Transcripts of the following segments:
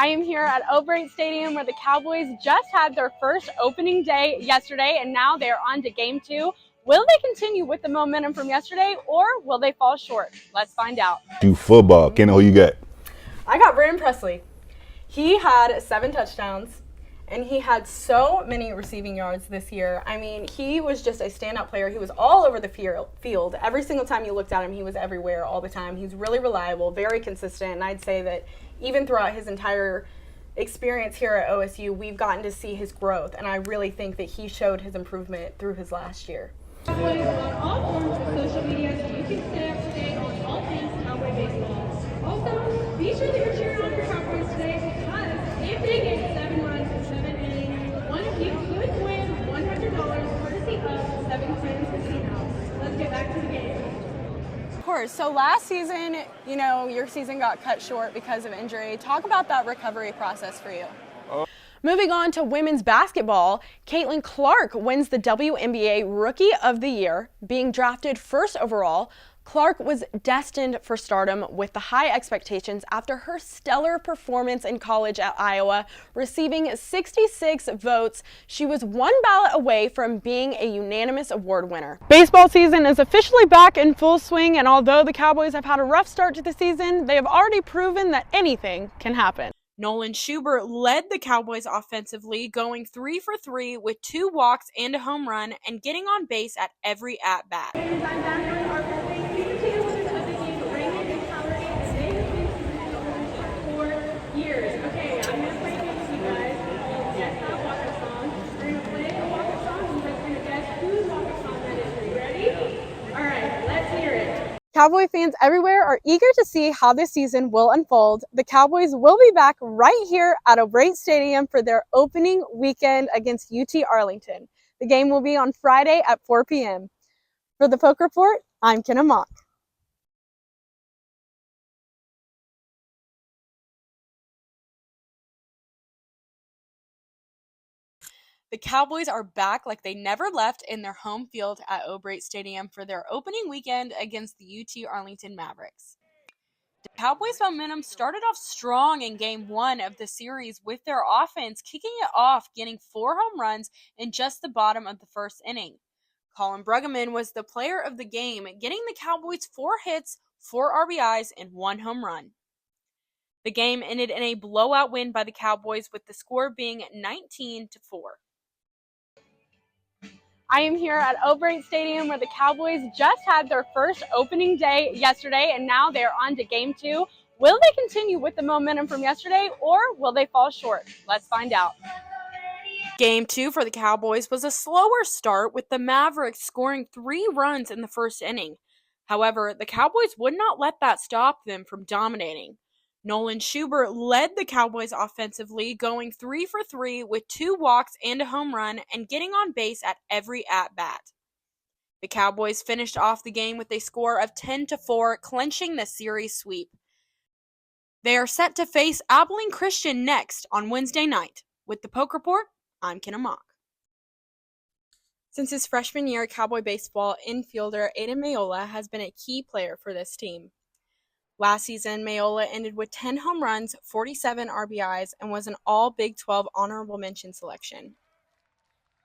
I am here at O'Brien Stadium where the Cowboys just had their first opening day yesterday, and now they're on to game 2. Will they continue with the momentum from yesterday, or will they fall short? Let's find out. Do football. Kenna, who you got? I got Brandon Presley. He had 7 touchdowns, and he had so many receiving yards this year. I mean, he was just a standout player. He was all over the field. Every single time you looked at him, he was everywhere all the time. He's really reliable, very consistent, and I'd say that even throughout his entire experience here at OSU, we've gotten to see his growth, and I really think that he showed his improvement through his last year. Cowboys on all forms of social media, so you can stay up to date on all things Cowboy baseball. Also, be sure that you're cheering on your Cowboys today, because if they get 7 runs in 7 innings, one of you could win $100 courtesy of 7 Friends Casino. Let's get back to the game. Of course. So last season, your season got cut short because of injury. Talk about that recovery process for you. Moving on to women's basketball, Caitlin Clark wins the WNBA Rookie of the Year. Being drafted first overall, Clark was destined for stardom with the high expectations after her stellar performance in college at Iowa, receiving 66 votes. She was 1 ballot away from being a unanimous award winner. Baseball season is officially back in full swing, and although the Cowboys have had a rough start to the season, they have already proven that anything can happen. Nolan Schubert led the Cowboys offensively, going 3 for 3 with 2 walks and a home run and getting on base at every at-bat. Cowboy fans everywhere are eager to see how this season will unfold. The Cowboys will be back right here at O'Brien Stadium for their opening weekend against UT Arlington. The game will be on Friday at 4 p.m. For the Poke Report, I'm Kenna. The Cowboys are back like they never left in their home field at O'Brien Stadium for their opening weekend against the UT Arlington Mavericks. The Cowboys' momentum started off strong in Game 1 of the series with their offense kicking it off, getting 4 home runs in just the bottom of the first inning. Colin Bruggeman was the player of the game, getting the Cowboys 4 hits, 4 RBIs, and 1 home run. The game ended in a blowout win by the Cowboys, with the score being 19-4. I am here at O'Brien Stadium where the Cowboys just had their first opening day yesterday, and now they're on to game 2. Will they continue with the momentum from yesterday, or will they fall short? Let's find out. Game 2 for the Cowboys was a slower start, with the Mavericks scoring 3 runs in the first inning. However, the Cowboys would not let that stop them from dominating. Nolan Schubert led the Cowboys offensively, going 3 for 3 with 2 walks and a home run and getting on base at every at-bat. The Cowboys finished off the game with a score of 10-4, clinching the series sweep. They are set to face Abilene Christian next on Wednesday night. With the Poke Report, I'm Kenna. Since his freshman year at Cowboy baseball, infielder Aiden Mayola has been a key player for this team. Last season, Mayola ended with 10 home runs, 47 RBIs, and was an all-Big 12 honorable mention selection.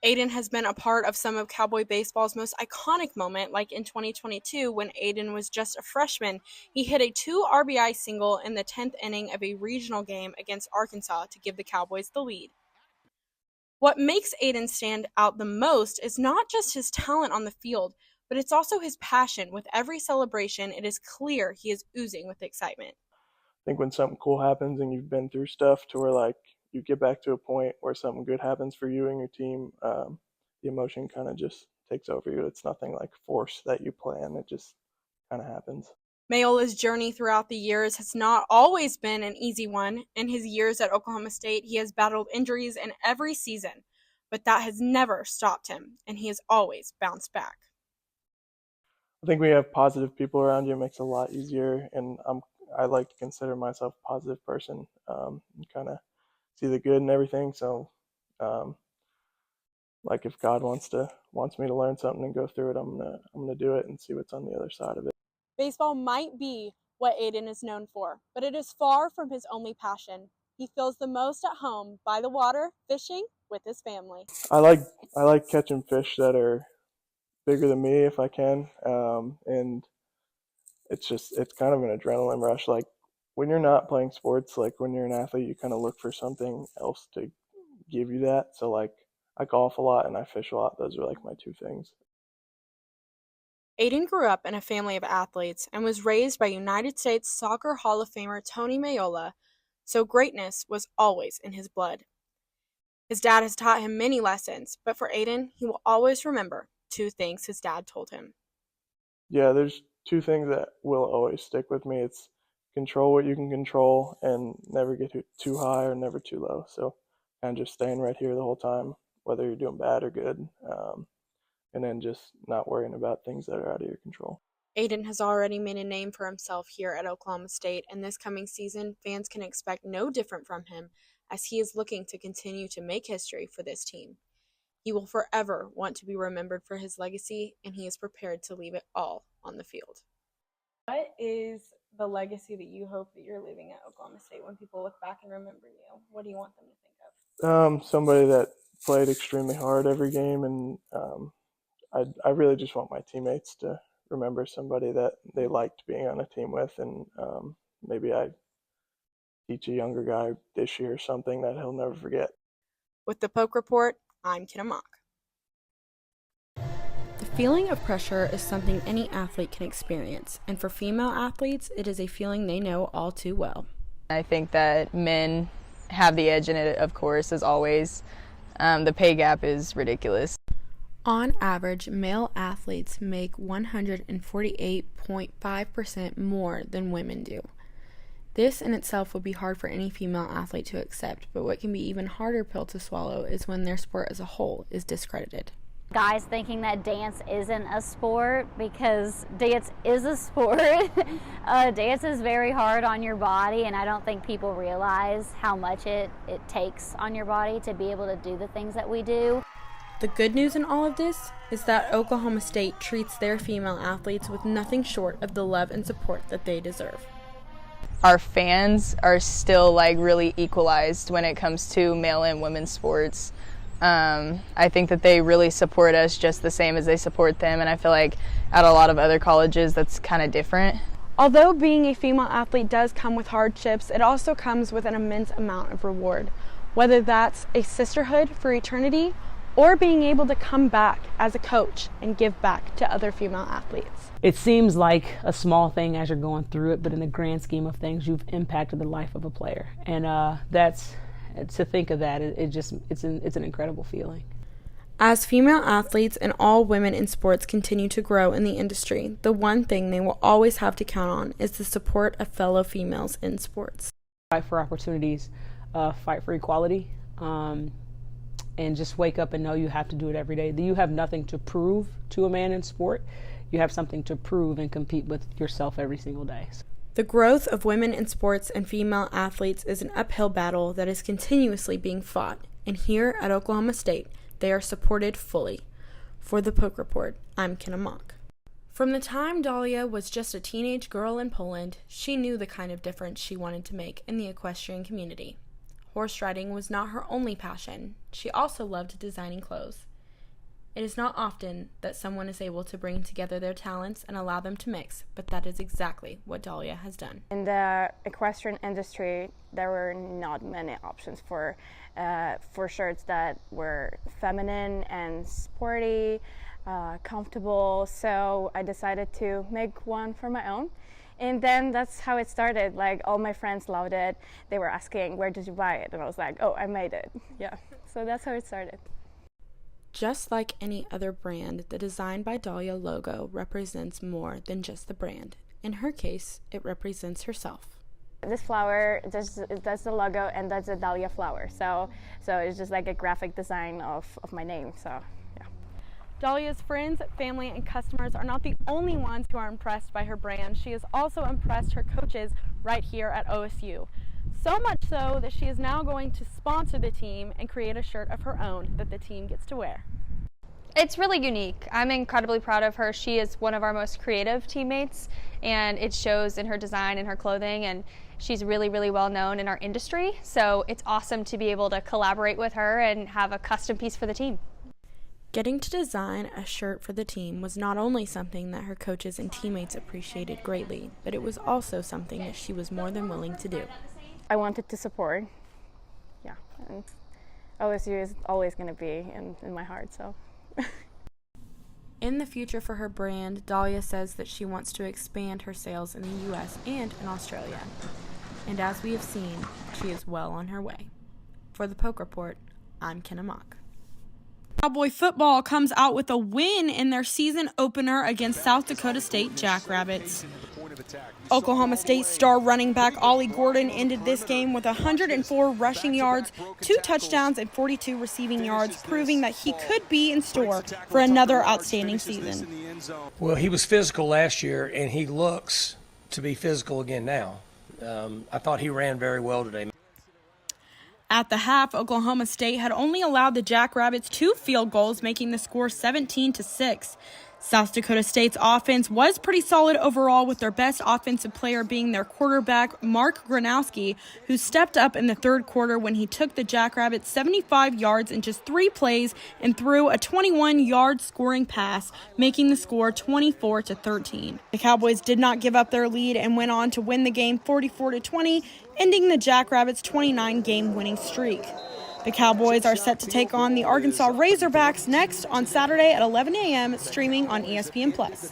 Aiden has been a part of some of Cowboy baseball's most iconic moment, like in 2022 when Aiden was just a freshman. He hit a 2 RBI single in the 10th inning of a regional game against Arkansas to give the Cowboys the lead. What makes Aiden stand out the most is not just his talent on the field, but it's also his passion. With every celebration, it is clear he is oozing with excitement. I think when something cool happens and you've been through stuff to where you get back to a point where something good happens for you and your team, the emotion kind of just takes over you. It's nothing like force that you plan. It just kind of happens. Mayola's journey throughout the years has not always been an easy one. In his years at Oklahoma State, he has battled injuries in every season, but that has never stopped him, and he has always bounced back. I think when you have positive people around you, it makes it a lot easier, and I like to consider myself a positive person, and kind of see the good in everything. So, if God wants me to learn something and go through it, I'm gonna do it and see what's on the other side of it. Baseball might be what Aiden is known for, but it is far from his only passion. he feels the most at home by the water, fishing with his family. I like catching fish that are bigger than me if I can, and it's kind of an adrenaline rush. Like when you're not playing sports, like when you're an athlete, you kind of look for something else to give you that. So like I golf a lot and I fish a lot. Those are like my two things. Aiden grew up in a family of athletes and was raised by United States Soccer Hall of Famer Tony Mayola, so greatness was always in his blood. His dad has taught him many lessons, but for Aiden, he will always remember two things his dad told him. Yeah, there's two things that will always stick with me. It's control what you can control and never get too high or never too low. So kind of just staying right here the whole time, whether you're doing bad or good, and then just not worrying about things that are out of your control. Aiden has already made a name for himself here at Oklahoma State, and this coming season, fans can expect no different from him as he is looking to continue to make history for this team. He will forever want to be remembered for his legacy, and he is prepared to leave it all on the field. What is the legacy that you hope that you're leaving at Oklahoma State when people look back and remember you? What do you want them to think of? Somebody that played extremely hard every game, and I really just want my teammates to remember somebody that they liked being on a team with, and maybe I teach a younger guy this year something that he'll never forget. With the Poke Report, I'm Kenna. The feeling of pressure is something any athlete can experience, and for female athletes, it is a feeling they know all too well. I think that men have the edge in it, of course, as always. The pay gap is ridiculous. On average, male athletes make 148.5% more than women do. This in itself would be hard for any female athlete to accept, but what can be even harder pill to swallow is when their sport as a whole is discredited. Guys thinking that dance isn't a sport, because dance is a sport. Dance is very hard on your body, and I don't think people realize how much it takes on your body to be able to do the things that we do. The good news in all of this is that Oklahoma State treats their female athletes with nothing short of the love and support that they deserve. Our fans are still like really equalized when it comes to male and women's sports. I think that they really support us just the same as they support them, and I feel like at a lot of other colleges that's kind of different. Although being a female athlete does come with hardships, it also comes with an immense amount of reward, whether that's a sisterhood for eternity or being able to come back as a coach and give back to other female athletes. It seems like a small thing as you're going through it, but in the grand scheme of things, you've impacted the life of a player. And that's, to think of that, it's an incredible feeling. As female athletes and all women in sports continue to grow in the industry, the one thing they will always have to count on is the support of fellow females in sports. Fight for opportunities, fight for equality, and just wake up and know you have to do it every day. You have nothing to prove to a man in sport. You have something to prove and compete with yourself every single day. The growth of women in sports and female athletes is an uphill battle that is continuously being fought, and here at Oklahoma State, they are supported fully. For the Poke Report, I'm Kenna. From the time Dahlia was just a teenage girl in Poland, she knew the kind of difference she wanted to make in the equestrian community. Horse riding was not her only passion. She also loved designing clothes. It is not often that someone is able to bring together their talents and allow them to mix, but that is exactly what Dahlia has done. In the equestrian industry, there were not many options for shirts that were feminine and sporty, comfortable, so I decided to make one for my own. And then that's how it started. Like, all my friends loved it. They were asking, where did you buy it? And I was like, oh, I made it. Yeah, so that's how it started. Just like any other brand, the Designed by Dahlia logo represents more than just the brand. In her case, it represents herself. This flower, that's the logo, and that's a dahlia flower. So it's just like a graphic design of my name, so yeah. Dahlia's friends, family, and customers are not the only ones who are impressed by her brand. She has also impressed her coaches right here at OSU. So much so that she is now going to sponsor the team and create a shirt of her own that the team gets to wear. It's really unique. I'm incredibly proud of her. She is one of our most creative teammates, and it shows in her design and her clothing, and She's really, really well known in our industry, so it's awesome to be able to collaborate with her and have a custom piece for the team. Getting to design a shirt for the team was not only something that her coaches and teammates appreciated greatly, but it was also something that she was more than willing to do. I wanted to support. Yeah, and OSU is always going to be in my heart, so. In the future for her brand, Dahlia says that she wants to expand her sales in the U.S. and in Australia. And as we have seen, she is well on her way. For the Poke Report, I'm Kenna Mock. Cowboy football comes out with a win in their season opener against South Dakota State Jackrabbits. Oklahoma State star running back Ollie Gordon ended this game with 104 rushing yards, 2 touchdowns, and 42 receiving yards, proving that he could be in store for another outstanding season. Well, he was physical last year, and he looks to be physical again now. I thought he ran very well today. At the half, Oklahoma State had only allowed the Jackrabbits 2 field goals, making the score 17-6. South Dakota State's offense was pretty solid overall, with their best offensive player being their quarterback, Mark Gronowski, who stepped up in the third quarter when he took the Jackrabbits 75 yards in just 3 plays and threw a 21-yard scoring pass, making the score 24-13. The Cowboys did not give up their lead and went on to win the game 44-20, ending the Jackrabbits' 29-game winning streak. The Cowboys are set to take on the Arkansas Razorbacks next on Saturday at 11 a.m., streaming on ESPN+.